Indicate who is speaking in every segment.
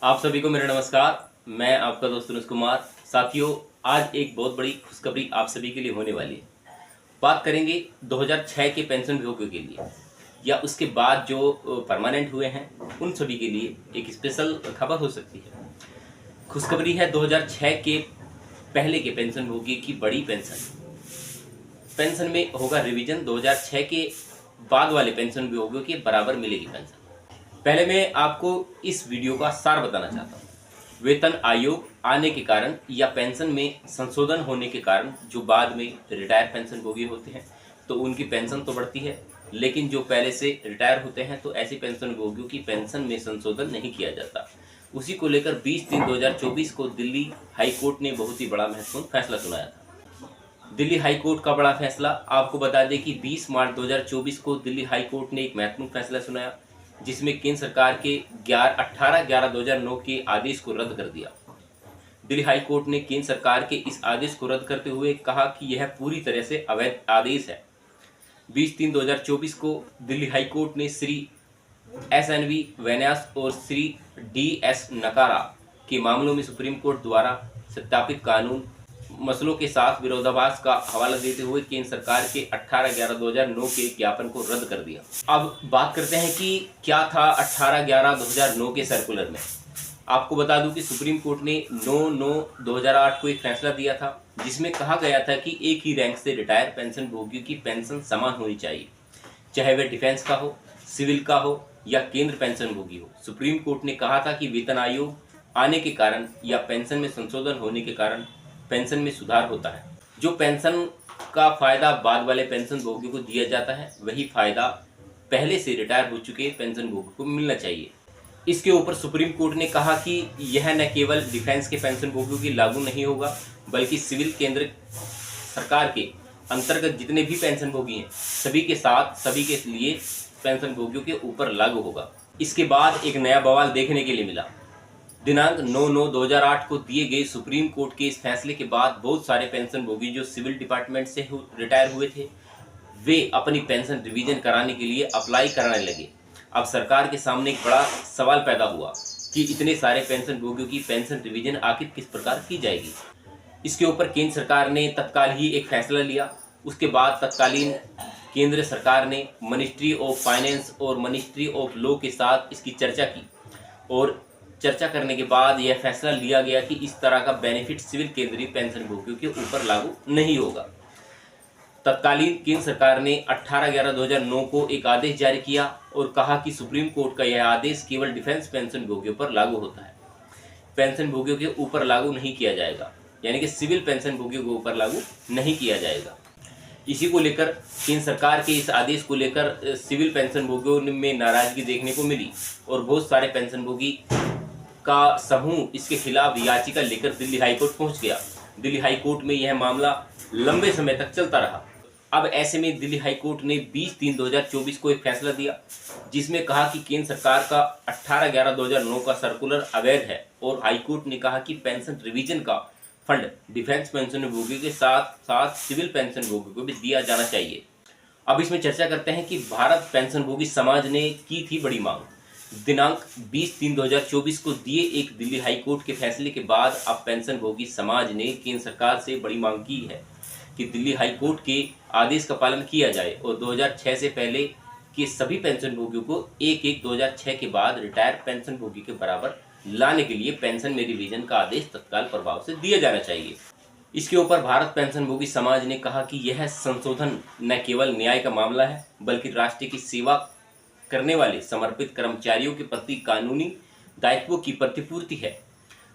Speaker 1: आप सभी को मेरा नमस्कार। मैं आपका दोस्त अनुज कुमार। साथियों, आज एक बहुत बड़ी खुशखबरी आप सभी के लिए होने वाली है। बात करेंगे 2006 के पेंशनभोगियों के लिए या उसके बाद जो परमानेंट हुए हैं उन सभी के लिए एक स्पेशल खबर हो सकती है। खुशखबरी है 2006 के पहले के पेंशनभोगी की बड़ी पेंशन में होगा रिवीजन। 2006 के बाद वाले पेंशनभोगियों के बराबर मिलेगी पेंशन। पहले मैं आपको इस वीडियो का सार बताना चाहता हूँ। वेतन आयोग आने के कारण या पेंशन में संशोधन होने के कारण जो बाद में रिटायर पेंशनभोगी होते हैं तो उनकी पेंशन तो बढ़ती है, लेकिन जो पहले से रिटायर होते हैं तो ऐसे पेंशनभोगियों की पेंशन में संशोधन नहीं किया जाता। उसी को लेकर 20/3/2024 को दिल्ली हाई कोर्ट ने बहुत ही बड़ा महत्वपूर्ण फैसला सुनाया था। दिल्ली हाई कोर्ट का बड़ा फैसला आपको बता दें कि 20 मार्च 2024 को दिल्ली हाई कोर्ट ने एक महत्वपूर्ण फैसला सुनाया, जिसमें केंद्र सरकार के 18/11/2009 के आदेश को रद्द कर दिया। दिल्ली हाई कोर्ट ने केंद्र सरकार के इस आदेश को रद्द करते हुए कहा कि यह पूरी तरह से अवैध आदेश है। 20/3/2024 को दिल्ली हाई कोर्ट ने श्री SNV वैन्यास और श्री DS नकारा के मामलों में सुप्रीम कोर्ट द्वारा सत्यापित कानून मसलों के साथ विरोधाभास का हवाला देते हुए केंद्र सरकार के 18/11/2009 के ज्ञापन को रद्द कर दिया। अब बात करते हैं कि क्या था 18/11/2009 के सर्कुलर में। आपको बता दूं कि सुप्रीम कोर्ट ने 9/9/2008 को एक फैसला दिया था, जिसमें कहा गया था कि एक ही रैंक से रिटायर पेंशन भोगियों की पेंशन समान होनी चाहिए, चाहे वह डिफेंस का हो, सिविल का हो या केंद्र पेंशन भोगी हो। सुप्रीम कोर्ट ने कहा था कि वेतन आयोग आने के कारण या पेंशन में संशोधन होने के कारण पेंशन में सुधार होता है। जो पेंशन का फायदा बाद वाले पेंशन भोगियों को दिया जाता है, वही फायदा पहले से रिटायर हो चुके पेंशन भोगियों को मिलना चाहिए। इसके ऊपर सुप्रीम कोर्ट ने कहा कि यह न केवल डिफेंस के पेंशन भोगियों की लागू नहीं होगा, बल्कि सिविल केंद्र सरकार के अंतर्गत जितने भी पेंशन भोगी हैं सभी के साथ सभी के लिए पेंशन भोगियों के ऊपर लागू होगा। इसके बाद एक नया बवाल देखने के लिए मिला। दिनांक 9/9/2008 को दिए गए सुप्रीम कोर्ट के इस फैसले के बाद बहुत सारे पेंशन भोगी जो सिविल डिपार्टमेंट से रिटायर हुए थे, वे अपनी पेंशन रिवीजन कराने के लिए अप्लाई कराने लगे। अब सरकार के सामने एक बड़ा सवाल पैदा हुआ कि इतने सारे पेंशन भोगियों की पेंशन रिवीजन आखिर किस प्रकार की जाएगी। इसके ऊपर केंद्र सरकार ने तत्काल ही एक फैसला लिया। उसके बाद तत्कालीन केंद्र सरकार ने मिनिस्ट्री ऑफ फाइनेंस और मिनिस्ट्री ऑफ लॉ के साथ इसकी चर्चा की और चर्चा करने के बाद यह फैसला लिया गया कि इस तरह का बेनिफिट सिविल केंद्रीय पेंशन भोगियों के ऊपर लागू नहीं होगा। तत्कालीन केंद्र सरकार ने 18/11/2009 को एक आदेश जारी किया और कहा कि सुप्रीम कोर्ट का यह आदेश केवल डिफेंस पेंशन भोगियों पर लागू होता है, पेंशन भोगियों के ऊपर लागू नहीं किया जाएगा, यानी कि सिविल पेंशन भोगियों के ऊपर लागू नहीं किया जाएगा। इसी को लेकर केंद्र सरकार के इस आदेश को लेकर सिविल पेंशन भोगियों में नाराजगी देखने को मिली और बहुत सारे पेंशन भोगी का समूह इसके खिलाफ याचिका लेकर दिल्ली हाई कोर्ट पहुंच गया। दिल्ली हाई कोर्ट में यह मामला लंबे समय तक चलता रहा। अब ऐसे में दिल्ली हाई कोर्ट ने 20/3/2024 को एक फैसला दिया, जिसमें कहा कि केंद्र सरकार का 18/11/2009 का सर्कुलर अवैध है और हाई कोर्ट ने कहा कि पेंशन रिवीजन का फंड डिफेंस पेंशन भोगियों के साथ साथ सिविल पेंशन भोगियों को भी दिया जाना चाहिए। अब इसमें चर्चा करते हैं कि भारत पेंशन भोगी समाज ने की थी बड़ी मांग। दिनांक 20/3/2024 को दिए एक दिल्ली हाई कोर्ट के फैसले के बाद अब पेंशन भोगी समाज ने केंद्र सरकार से बड़ी मांग की है कि दिल्ली हाई कोर्ट के आदेश का पालन किया जाए और 2006 से पहले के सभी पेंशन भोगियों को 1/1/2006 के बाद रिटायर पेंशन भोगी के बराबर लाने के लिए पेंशन में रिवीजन का आदेश तत्काल प्रभाव से दिया जाना चाहिए। इसके ऊपर भारत पेंशन भोगी समाज ने कहा कि यह संशोधन न केवल न्याय का मामला है, बल्कि राष्ट्र की सेवा करने वाले समर्पित कर्मचारियों के प्रति कानूनी दायित्वों की प्रतिपूर्ति है।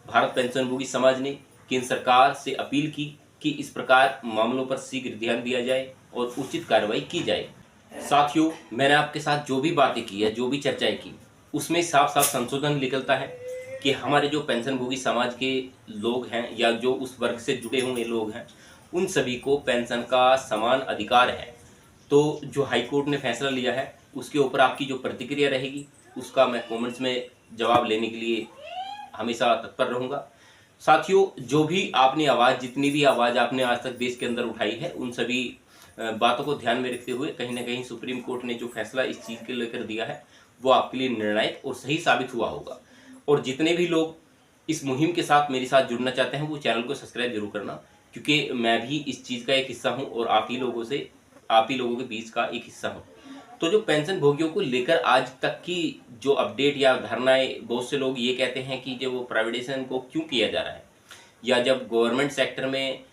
Speaker 1: भारत पेंशन भोगी समाज ने केंद्र सरकार से अपील की कि इस प्रकार मामलों पर शीघ्र ध्यान दिया जाए और उचित कार्रवाई की जाए। साथियों, मैंने आपके साथ जो भी बातें की है, जो भी चर्चाएं की, उसमें साफ साफ संशोधन निकलता है कि हमारे जो पेंशन भोगी समाज के लोग हैं या जो उस वर्ग से जुड़े हुए लोग हैं, उन सभी को पेंशन का समान अधिकार है। तो जो हाई कोर्ट ने फैसला लिया है उसके ऊपर आपकी जो प्रतिक्रिया रहेगी उसका मैं कमेंट्स में जवाब लेने के लिए हमेशा तत्पर रहूँगा। साथियों, जो भी आपने आवाज़, जितनी भी आवाज़ आपने आज तक देश के अंदर उठाई है, उन सभी बातों को ध्यान में रखते हुए कहीं ना कहीं सुप्रीम कोर्ट ने जो फैसला इस चीज़ के लेकर दिया है वो आपके लिए निर्णायक और सही साबित हुआ होगा। और जितने भी लोग इस मुहिम के साथ मेरे साथ जुड़ना चाहते हैं वो चैनल को सब्सक्राइब जरूर करना, क्योंकि मैं भी इस चीज़ का एक हिस्सा हूँ और आप ही लोगों के बीच का एक हिस्सा हूँ। तो जो पेंशन भोगियों को लेकर आज तक की जो अपडेट या धारणाएं, बहुत से लोग ये कहते हैं कि जो वो प्राइवेटाइजेशन को क्यों किया जा रहा है, या जब गवर्नमेंट सेक्टर में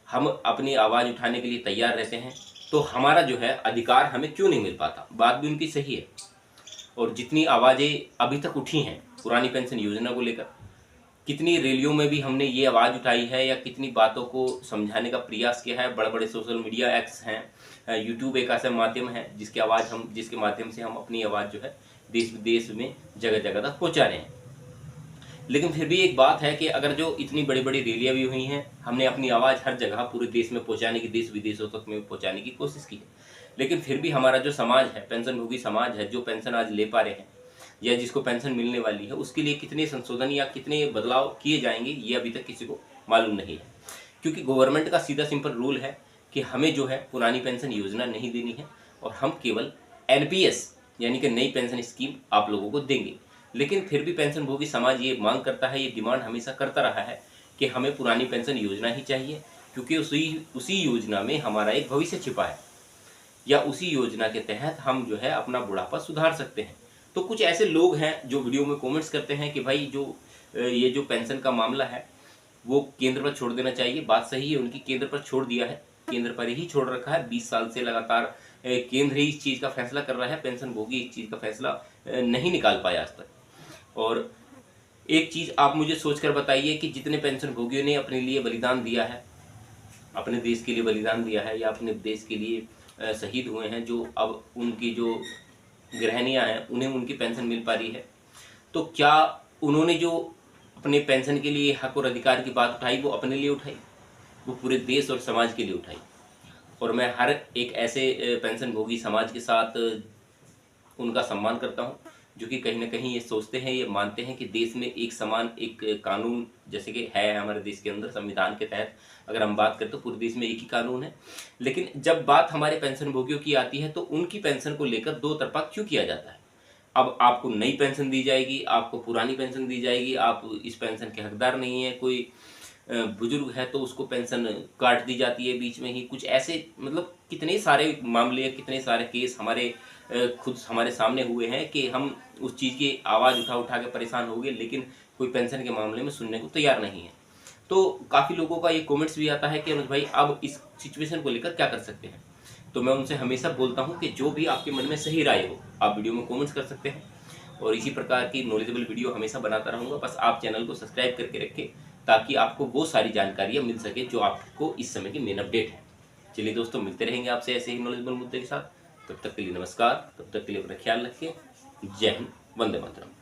Speaker 1: हम अपनी आवाज़ उठाने के लिए तैयार रहते हैं तो हमारा जो है अधिकार हमें क्यों नहीं मिल पाता। बात भी उनकी सही है। और जितनी आवाज़ें अभी तक उठी हैं पुरानी पेंशन योजना को लेकर, कितनी रैलियों में भी हमने ये आवाज़ उठाई है या कितनी बातों को समझाने का प्रयास किया है। बड़े बड़े सोशल मीडिया एक्ट्स हैं, यूट्यूब एक ऐसा माध्यम है जिसके माध्यम से हम अपनी आवाज़ जो है देश विदेश में जगह जगह तक पहुँचा रहे हैं। लेकिन फिर भी एक बात है कि अगर जो इतनी बड़ी बड़ी रैलियाँ भी हुई हैं, हमने अपनी आवाज़ हर जगह पूरे देश में पहुँचाने की, देश विदेशों तक में पहुँचाने की कोशिश की है, लेकिन फिर भी हमारा जो समाज है, पेंशन भोगी समाज है, जो पेंशन आज ले पा रहे हैं या जिसको पेंशन मिलने वाली है, उसके लिए कितने संशोधन या कितने बदलाव किए जाएंगे ये अभी तक किसी को मालूम नहीं है। क्योंकि गवर्नमेंट का सीधा सिंपल रूल है कि हमें जो है पुरानी पेंशन योजना नहीं देनी है और हम केवल एनपीएस यानी कि नई पेंशन स्कीम आप लोगों को देंगे। लेकिन फिर भी पेंशन भोगी समाज ये मांग करता है, ये डिमांड हमेशा करता रहा है कि हमें पुरानी पेंशन योजना ही चाहिए, क्योंकि उसी योजना में हमारा एक भविष्य छिपा है, या उसी योजना के तहत हम जो है अपना बुढ़ापा सुधार सकते हैं। तो कुछ ऐसे लोग हैं जो वीडियो में कमेंट्स करते हैं कि भाई ये जो पेंशन का मामला है वो केंद्र पर छोड़ देना चाहिए। बात सही है, उनकी केंद्र पर छोड़ दिया है, केंद्र पर ही छोड़ रखा है। 20 साल से लगातार केंद्र ही इस चीज़ का फैसला कर रहा है, पेंशन भोगी इस चीज़ का फैसला नहीं निकाल पाया आज तक। और एक चीज़ आप मुझे सोचकर बताइए कि जितने पेंशन भोगियों ने अपने लिए बलिदान दिया है, अपने देश के लिए बलिदान दिया है या अपने देश के लिए शहीद हुए हैं, जो अब उनकी जो गृहणियाँ हैं उन्हें उनकी पेंशन मिल पा रही है, तो क्या उन्होंने जो अपने पेंशन के लिए हक और अधिकार की बात उठाई वो अपने लिए उठाई, वो पूरे देश और समाज के लिए उठाई। और मैं हर एक ऐसे पेंशन भोगी समाज के साथ उनका सम्मान करता हूँ जो कि कहीं ना कहीं ये सोचते हैं, ये मानते हैं कि देश में एक समान एक कानून जैसे कि है हमारे देश के अंदर संविधान के तहत अगर हम बात करें तो पूरे देश में एक ही कानून है। लेकिन जब बात हमारे पेंशन भोगियों की आती है तो उनकी पेंशन को लेकर दो तरफा क्यों किया जाता है। अब आपको नई पेंशन दी जाएगी, आपको पुरानी पेंशन दी जाएगी, आप इस पेंशन के हकदार नहीं है। कोई बुजुर्ग है तो उसको पेंशन काट दी जाती है बीच में ही। कुछ ऐसे मतलब कितने सारे मामले, कितने सारे केस हमारे खुद हमारे सामने हुए हैं कि हम उस चीज़ की आवाज़ उठा उठा के परेशान हो गए, लेकिन कोई पेंशन के मामले में सुनने को तैयार नहीं है। तो काफ़ी लोगों का ये कमेंट्स भी आता है कि अनुज भाई अब इस सिचुएशन को लेकर क्या कर सकते हैं। तो मैं उनसे हमेशा बोलता हूँ कि जो भी आपके मन में सही राय हो आप वीडियो में कमेंट्स कर सकते हैं, और इसी प्रकार की नॉलेजेबल वीडियो हमेशा बनाता रहूँगा। बस आप चैनल को सब्सक्राइब करके रखें ताकि आपको वो सारी जानकारियाँ मिल सके जो आपको इस समय की मेन अपडेट है। चलिए दोस्तों, मिलते रहेंगे आपसे ऐसे ही नॉलेजेबल मुद्दे के साथ। तब तक के लिए नमस्कार, तब तक के लिए अपना ख्याल रखें। जय हिंद, वंदे मातरम।